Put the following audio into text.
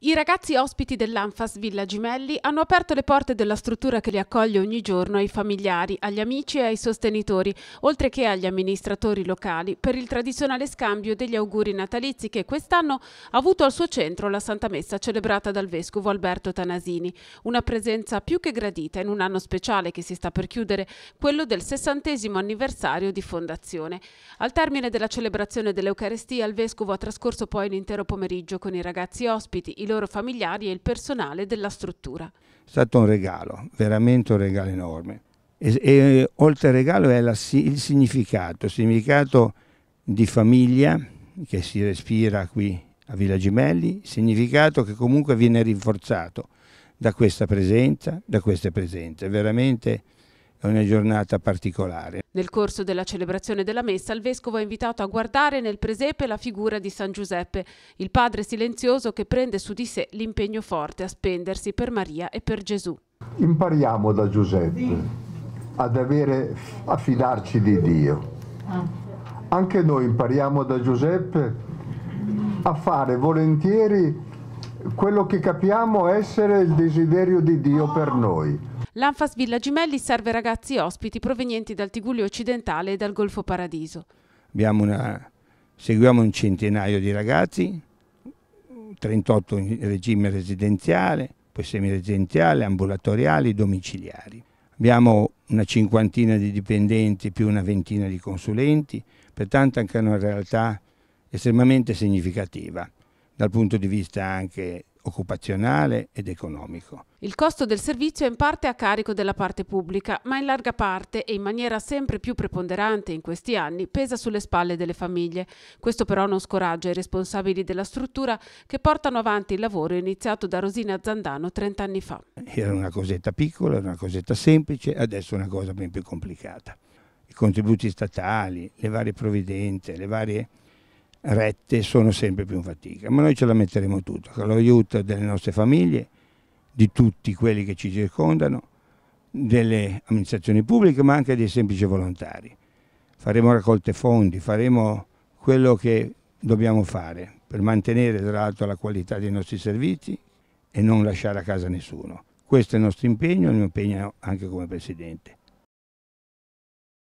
I ragazzi ospiti dell'Anfas Villa Gimelli hanno aperto le porte della struttura che li accoglie ogni giorno ai familiari, agli amici e ai sostenitori, oltre che agli amministratori locali, per il tradizionale scambio degli auguri natalizi che quest'anno ha avuto al suo centro la Santa Messa celebrata dal Vescovo Alberto Tanasini. Una presenza più che gradita in un anno speciale che si sta per chiudere, quello del 60° anniversario di fondazione. Al termine della celebrazione dell'Eucarestia, il Vescovo ha trascorso poi l'intero pomeriggio con i ragazzi ospiti, i loro familiari e il personale della struttura. È stato un regalo, veramente un regalo enorme. E oltre al regalo è il significato di famiglia che si respira qui a Villa Gimelli, significato che comunque viene rinforzato da questa presenza, da queste presenze. Veramente è una giornata particolare. Nel corso della celebrazione della messa, il vescovo ha invitato a guardare nel presepe la figura di San Giuseppe, il padre silenzioso che prende su di sé l'impegno forte a spendersi per Maria e per Gesù. Impariamo da Giuseppe a fidarci di Dio. Anche noi impariamo da Giuseppe a fare volentieri quello che capiamo essere il desiderio di Dio per noi. L'Anfas Villa Gimelli serve ragazzi ospiti provenienti dal Tigullio occidentale e dal Golfo Paradiso. Seguiamo un centinaio di ragazzi, 38 in regime residenziale, poi semiresidenziale, ambulatoriali, domiciliari. Abbiamo una cinquantina di dipendenti più una ventina di consulenti, pertanto anche una realtà estremamente significativa dal punto di vista anche occupazionale ed economico. Il costo del servizio è in parte a carico della parte pubblica, ma in larga parte e in maniera sempre più preponderante in questi anni pesa sulle spalle delle famiglie. Questo però non scoraggia i responsabili della struttura che portano avanti il lavoro iniziato da Rosina Zandano 30 anni fa. Era una cosetta piccola, era una cosetta semplice, adesso è una cosa ben più complicata. I contributi statali, le varie provvidenze, le varie rette sono sempre più in fatica, ma noi ce la metteremo tutta con l'aiuto delle nostre famiglie, di tutti quelli che ci circondano, delle amministrazioni pubbliche ma anche dei semplici volontari. Faremo raccolte fondi, faremo quello che dobbiamo fare per mantenere tra l'altro la qualità dei nostri servizi e non lasciare a casa nessuno. Questo è il nostro impegno anche come Presidente.